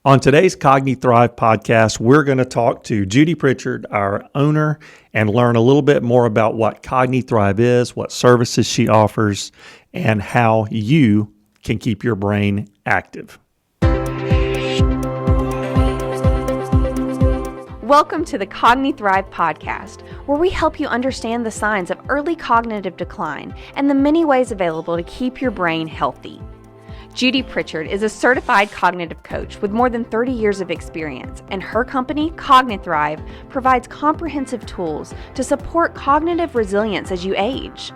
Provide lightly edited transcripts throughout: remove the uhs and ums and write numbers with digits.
On today's Cogni-Thrive podcast, we're going to talk to Judi Pritchard, our owner, and learn a little bit more about what Cogni-Thrive is, what services she offers, and how you can keep your brain active. Welcome to the Cogni-Thrive podcast, where we help you understand the signs of early cognitive decline and the many ways available to keep your brain healthy. Judi Pritchard is a certified cognitive coach with more than 30 years of experience, and her company, Cogni-Thrive, provides comprehensive tools to support cognitive resilience as you age.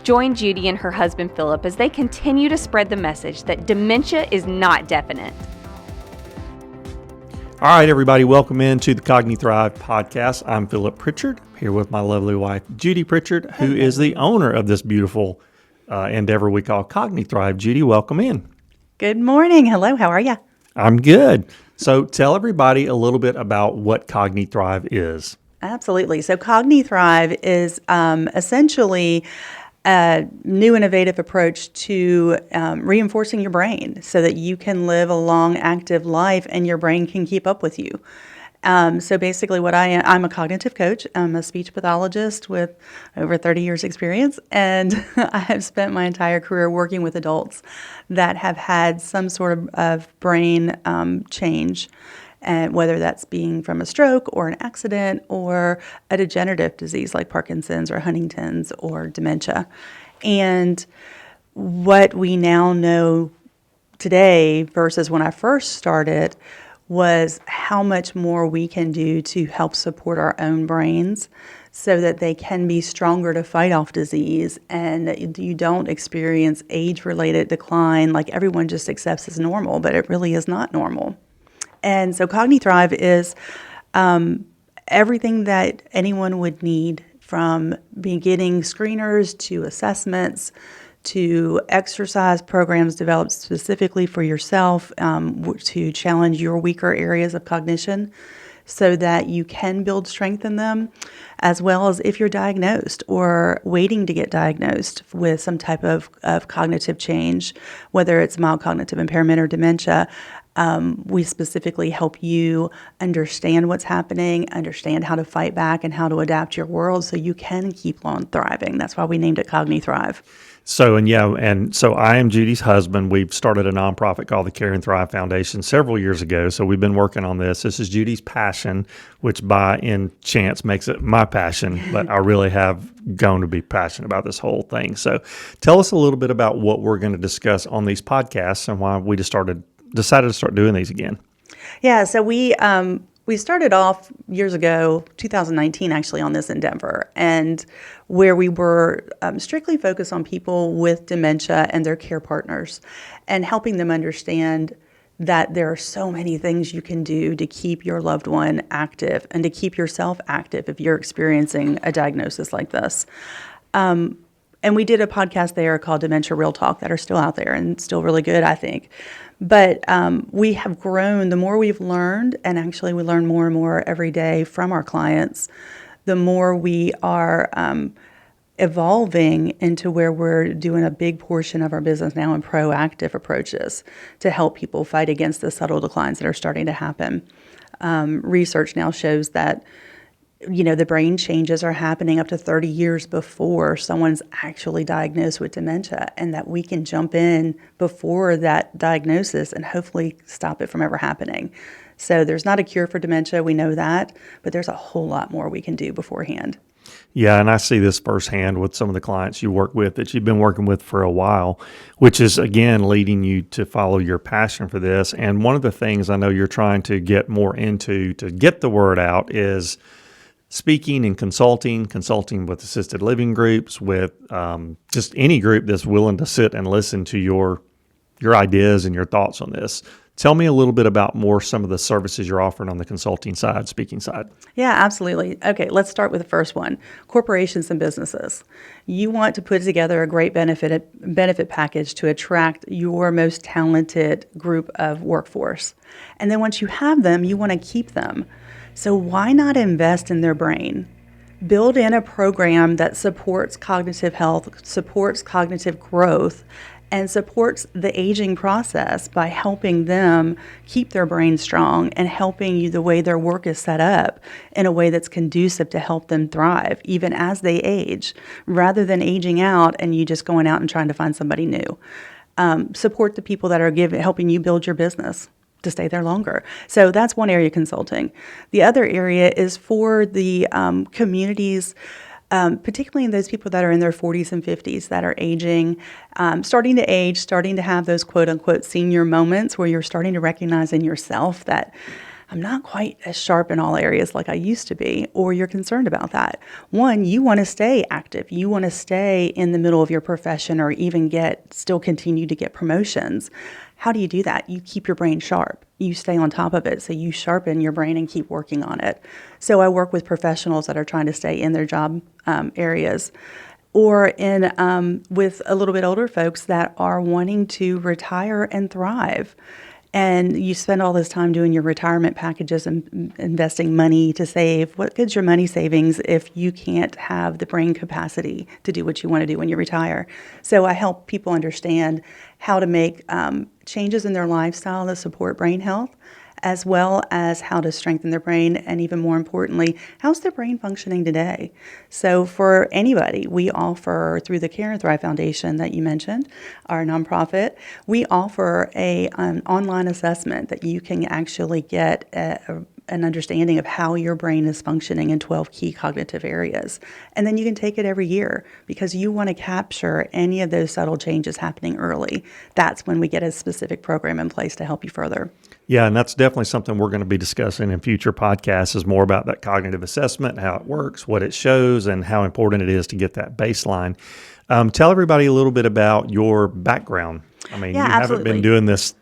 Join Judi and her husband Philip as they continue to spread the message that dementia is not definite. All right, everybody, welcome into the Cogni-Thrive podcast. I'm Philip Pritchard, here with my lovely wife, Judi Pritchard, who is the owner of this beautiful endeavor we call Cogni-Thrive. Judi, welcome in. Good morning. Hello. How are you? I'm good. So tell everybody a little bit about what Cogni-Thrive is. Absolutely. So Cogni-Thrive is essentially a new innovative approach to reinforcing your brain so that you can live a long, active life and your brain can keep up with you. So basically what I'm a cognitive coach. I'm a speech pathologist with over 30 years experience, and I have spent my entire career working with adults that have had some sort of brain change, and whether that's being from a stroke or an accident or a degenerative disease like Parkinson's or Huntington's or dementia. And what we now know today versus when I first started was how much more we can do to help support our own brains so that they can be stronger to fight off disease and you don't experience age-related decline like everyone just accepts as normal, but it really is not normal. And so Cogni-Thrive is everything that anyone would need, from beginning screeners to assessments to exercise programs developed specifically for yourself to challenge your weaker areas of cognition so that you can build strength in them, as well as if you're diagnosed or waiting to get diagnosed with some type of cognitive change, whether it's mild cognitive impairment or dementia. We specifically help you understand what's happening, understand how to fight back and how to adapt your world so you can keep on thriving. That's why we named it Cogni-Thrive. So I am Judi's husband. We've started a nonprofit called the Care and Thrive Foundation several years ago. So we've been working on this. This is Judi's passion, which by chance makes it my passion, but I really have gone to be passionate about this whole thing. So tell us a little bit about what we're going to discuss on these podcasts and why we decided to start doing these again. Yeah, so we started off years ago, 2019 actually, on this endeavor, and where we were strictly focused on people with dementia and their care partners and helping them understand that there are so many things you can do to keep your loved one active and to keep yourself active if you're experiencing a diagnosis like this. And we did a podcast there called Dementia Real Talk that are still out there and still really good, I think. But we have grown. The more we've learned, and actually we learn more and more every day from our clients, the more we are evolving into where we're doing a big portion of our business now in proactive approaches to help people fight against the subtle declines that are starting to happen. Research now shows that the brain changes are happening up to 30 years before someone's actually diagnosed with dementia, and that we can jump in before that diagnosis and hopefully stop it from ever happening. So there's not a cure for dementia, we know that, but there's a whole lot more we can do beforehand. Yeah, and I see this firsthand with some of the clients you work with that you've been working with for a while, which is, again, leading you to follow your passion for this. And one of the things I know you're trying to get more into to get the word out is speaking and consulting with assisted living groups, with just any group that's willing to sit and listen to your ideas and your thoughts on this. Tell me a little bit about some of the services you're offering on the consulting side, speaking side. Yeah, absolutely. Okay, let's start with the first one. Corporations and businesses. You want to put together a great benefit package to attract your most talented group of workforce. And then once you have them, you want to keep them. So why not invest in their brain? Build in a program that supports cognitive health, supports cognitive growth, and supports the aging process by helping them keep their brain strong and helping you the way their work is set up in a way that's conducive to help them thrive, even as they age, rather than aging out and you just going out and trying to find somebody new. Support the people that are helping you build your business to stay there longer. So that's one area, consulting. The other area is for the communities, particularly in those people that are in their 40s and 50s that are aging, starting to age, starting to have those quote unquote senior moments where you're starting to recognize in yourself that I'm not quite as sharp in all areas like I used to be, or you're concerned about that. One, you want to stay active. You want to stay in the middle of your profession or even still continue to get promotions. How do you do that? You keep your brain sharp. You stay on top of it. So you sharpen your brain and keep working on it. So I work with professionals that are trying to stay in their job areas, or with a little bit older folks that are wanting to retire and thrive. And you spend all this time doing your retirement packages and investing money to save. What good's your money savings if you can't have the brain capacity to do what you want to do when you retire? So I help people understand how to make changes in their lifestyle to support brain health, as well as how to strengthen their brain, and even more importantly, how's their brain functioning today? So for anybody, we offer, through the Cogni-Thrive Foundation that you mentioned, our nonprofit, we offer an online assessment that you can actually get an understanding of how your brain is functioning in 12 key cognitive areas. And then you can take it every year because you want to capture any of those subtle changes happening early. That's when we get a specific program in place to help you further. Yeah, and that's definitely something we're going to be discussing in future podcasts, is more about that cognitive assessment, how it works, what it shows, and how important it is to get that baseline. Tell everybody a little bit about your background. I mean, Yeah, you absolutely. haven't been doing this,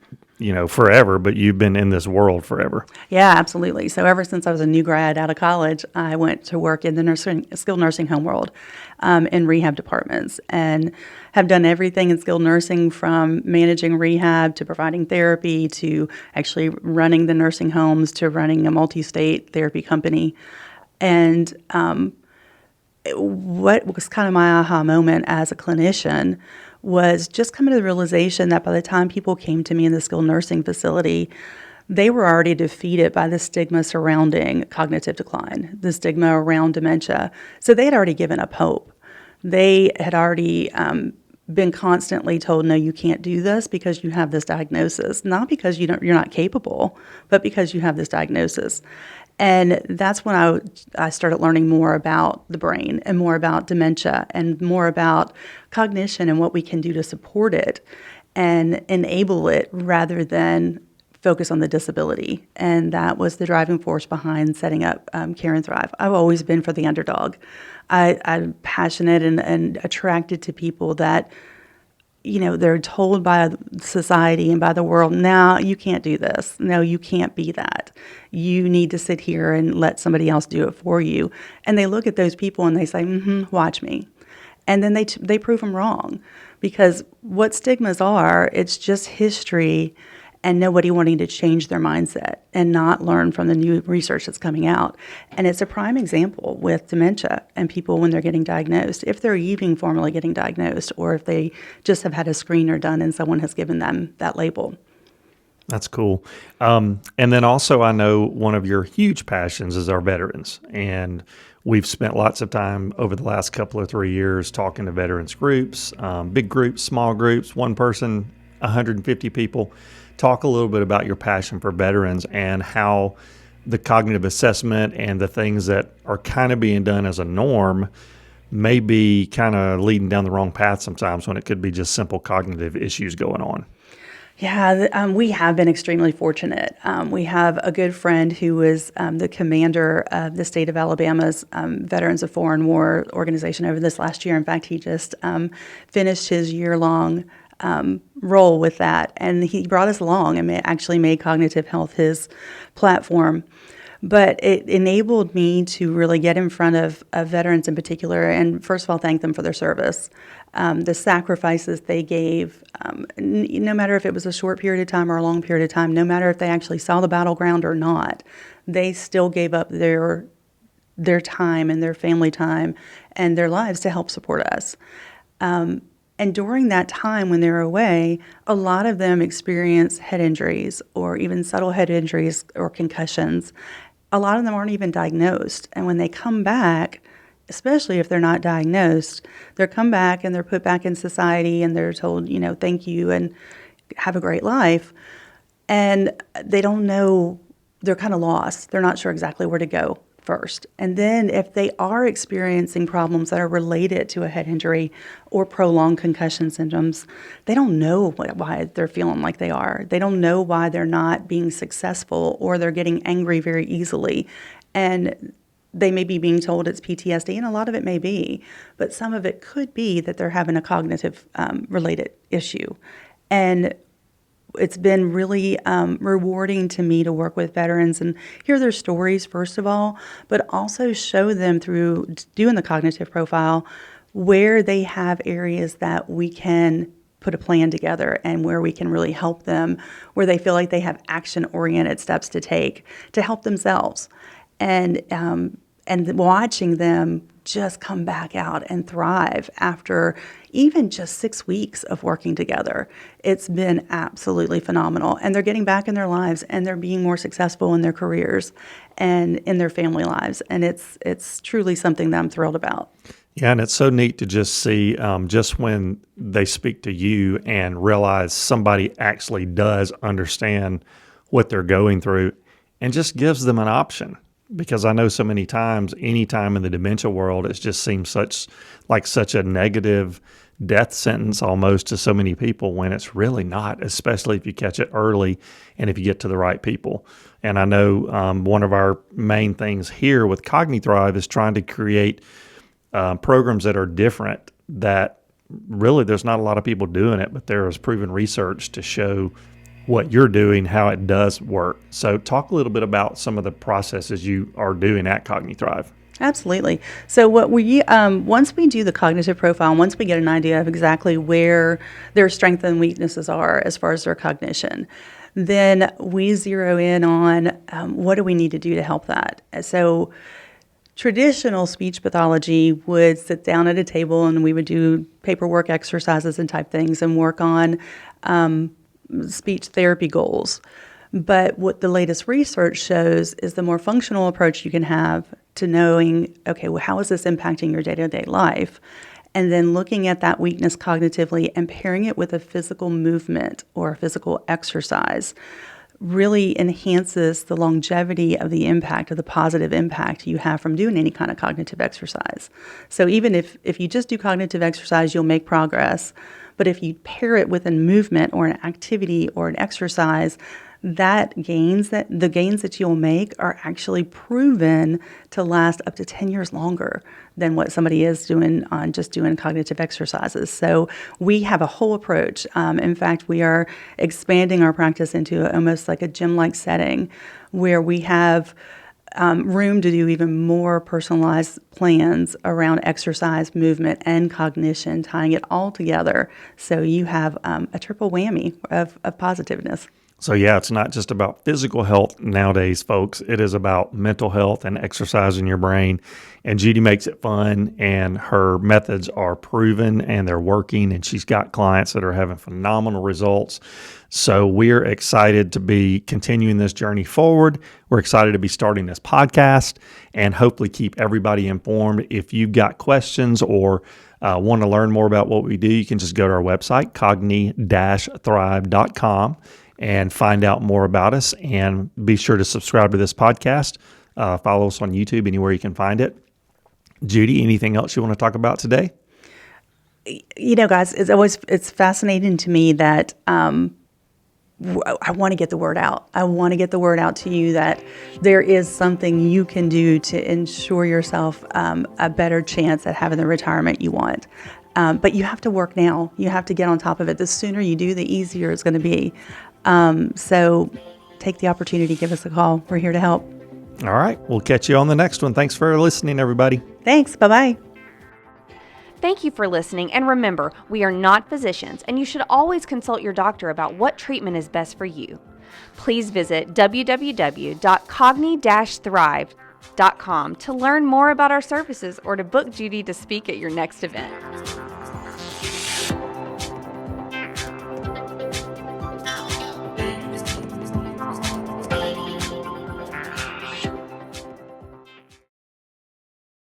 forever, but you've been in this world forever. Yeah, absolutely. So ever since I was a new grad out of college, I went to work in the skilled nursing home world, in rehab departments, and have done everything in skilled nursing, from managing rehab to providing therapy to actually running the nursing homes to running a multi-state therapy company. And what was kind of my aha moment as a clinician was just coming to the realization that by the time people came to me in the skilled nursing facility, they were already defeated by the stigma surrounding cognitive decline, the stigma around dementia. So they had already given up hope. They had already been constantly told, no, you can't do this because you have this diagnosis, not because you're not capable, but because you have this diagnosis. And that's when I started learning more about the brain and more about dementia and more about cognition and what we can do to support it and enable it rather than focus on the disability. And that was the driving force behind setting up Cogni-Thrive. I've always been for the underdog. I'm passionate and attracted to people that, they're told by society and by the world, now you can't do this. No, you can't be that. You need to sit here and let somebody else do it for you. And they look at those people and they say, watch me. And then they prove them wrong, because what stigmas are, it's just history and nobody wanting to change their mindset and not learn from the new research that's coming out. And it's a prime example with dementia and people when they're getting diagnosed, if they're even formally getting diagnosed, or if they just have had a screener done and someone has given them that label. That's cool. And then also, I know one of your huge passions is our veterans. And we've spent lots of time over the last couple or 3 years talking to veterans groups, big groups, small groups, one person, 150 people. Talk a little bit about your passion for veterans and how the cognitive assessment and the things that are kind of being done as a norm may be kind of leading down the wrong path sometimes, when it could be just simple cognitive issues going on. Yeah, we have been extremely fortunate. We have a good friend who was the commander of the state of Alabama's Veterans of Foreign War organization over this last year. In fact, he just finished his year-long role with that, and he brought us along and actually made cognitive health his platform. But it enabled me to really get in front of veterans in particular, and first of all, thank them for their service. The sacrifices they gave, no matter if it was a short period of time or a long period of time, no matter if they actually saw the battleground or not, they still gave up their time and their family time and their lives to help support us. And during that time when they're away, a lot of them experience head injuries or even subtle head injuries or concussions. A lot of them aren't even diagnosed. And when they come back, especially if they're not diagnosed, they're come back and they're put back in society and they're told, thank you and have a great life. And they don't know, they're kind of lost. They're not sure exactly where to go first. And then if they are experiencing problems that are related to a head injury or prolonged concussion symptoms, they don't know why they're feeling like they are. They don't know why they're not being successful or they're getting angry very easily. And they may be being told it's PTSD, and a lot of it may be, but some of it could be that they're having a cognitive related issue. And it's been really rewarding to me to work with veterans and hear their stories, first of all, but also show them through doing the cognitive profile where they have areas that we can put a plan together and where we can really help them, where they feel like they have action-oriented steps to take to help themselves. And watching them just come back out and thrive after even just 6 weeks of working together. It's been absolutely phenomenal. And they're getting back in their lives and they're being more successful in their careers and in their family lives. And it's truly something that I'm thrilled about. Yeah, and it's so neat to just see just when they speak to you and realize somebody actually does understand what they're going through and just gives them an option. Because I know so many times, anytime in the dementia world, it just seems such a negative death sentence almost to so many people when it's really not, especially if you catch it early and if you get to the right people. And I know one of our main things here with Cogni-Thrive is trying to create programs that are different, that really there's not a lot of people doing it, but there is proven research to show what you're doing, how it does work. So talk a little bit about some of the processes you are doing at Cogni-Thrive. Absolutely. So what we once we do the cognitive profile, once we get an idea of exactly where their strengths and weaknesses are as far as their cognition, then we zero in on what do we need to do to help that. So traditional speech pathology would sit down at a table and we would do paperwork exercises and type things and work on speech therapy goals. But what the latest research shows is the more functional approach you can have to knowing, okay, well, how is this impacting your day-to-day life? And then looking at that weakness cognitively and pairing it with a physical movement or a physical exercise really enhances the longevity of the impact, of the positive impact you have from doing any kind of cognitive exercise. So even if you just do cognitive exercise, you'll make progress. But if you pair it with a movement or an activity or an exercise, the gains that you'll make are actually proven to last up to 10 years longer than what somebody is doing on just doing cognitive exercises. So we have a whole approach. In fact, we are expanding our practice into almost like a gym-like setting where we have room to do even more personalized plans around exercise, movement, and cognition, tying it all together so you have a triple whammy of positiveness. So yeah, it's not just about physical health nowadays, folks. It is about mental health and exercising your brain. And Judi makes it fun, and her methods are proven and they're working, and she's got clients that are having phenomenal results. So we're excited to be continuing this journey forward. We're excited to be starting this podcast and hopefully keep everybody informed. If you've got questions or want to learn more about what we do, you can just go to our website, cogni-thrive.com, and find out more about us. And be sure to subscribe to this podcast. Follow us on YouTube, anywhere you can find it. Judi, anything else you want to talk about today? Guys, it's fascinating to me that I want to get the word out. I want to get the word out to you that there is something you can do to ensure yourself a better chance at having the retirement you want. But you have to work now. You have to get on top of it. The sooner you do, the easier it's going to be. So take the opportunity, give us a call. We're here to help. All right. We'll catch you on the next one. Thanks for listening, everybody. Thanks. Bye-bye. Thank you for listening, and remember, we are not physicians, and you should always consult your doctor about what treatment is best for you. Please visit www.cogni-thrive.com to learn more about our services or to book Judi to speak at your next event.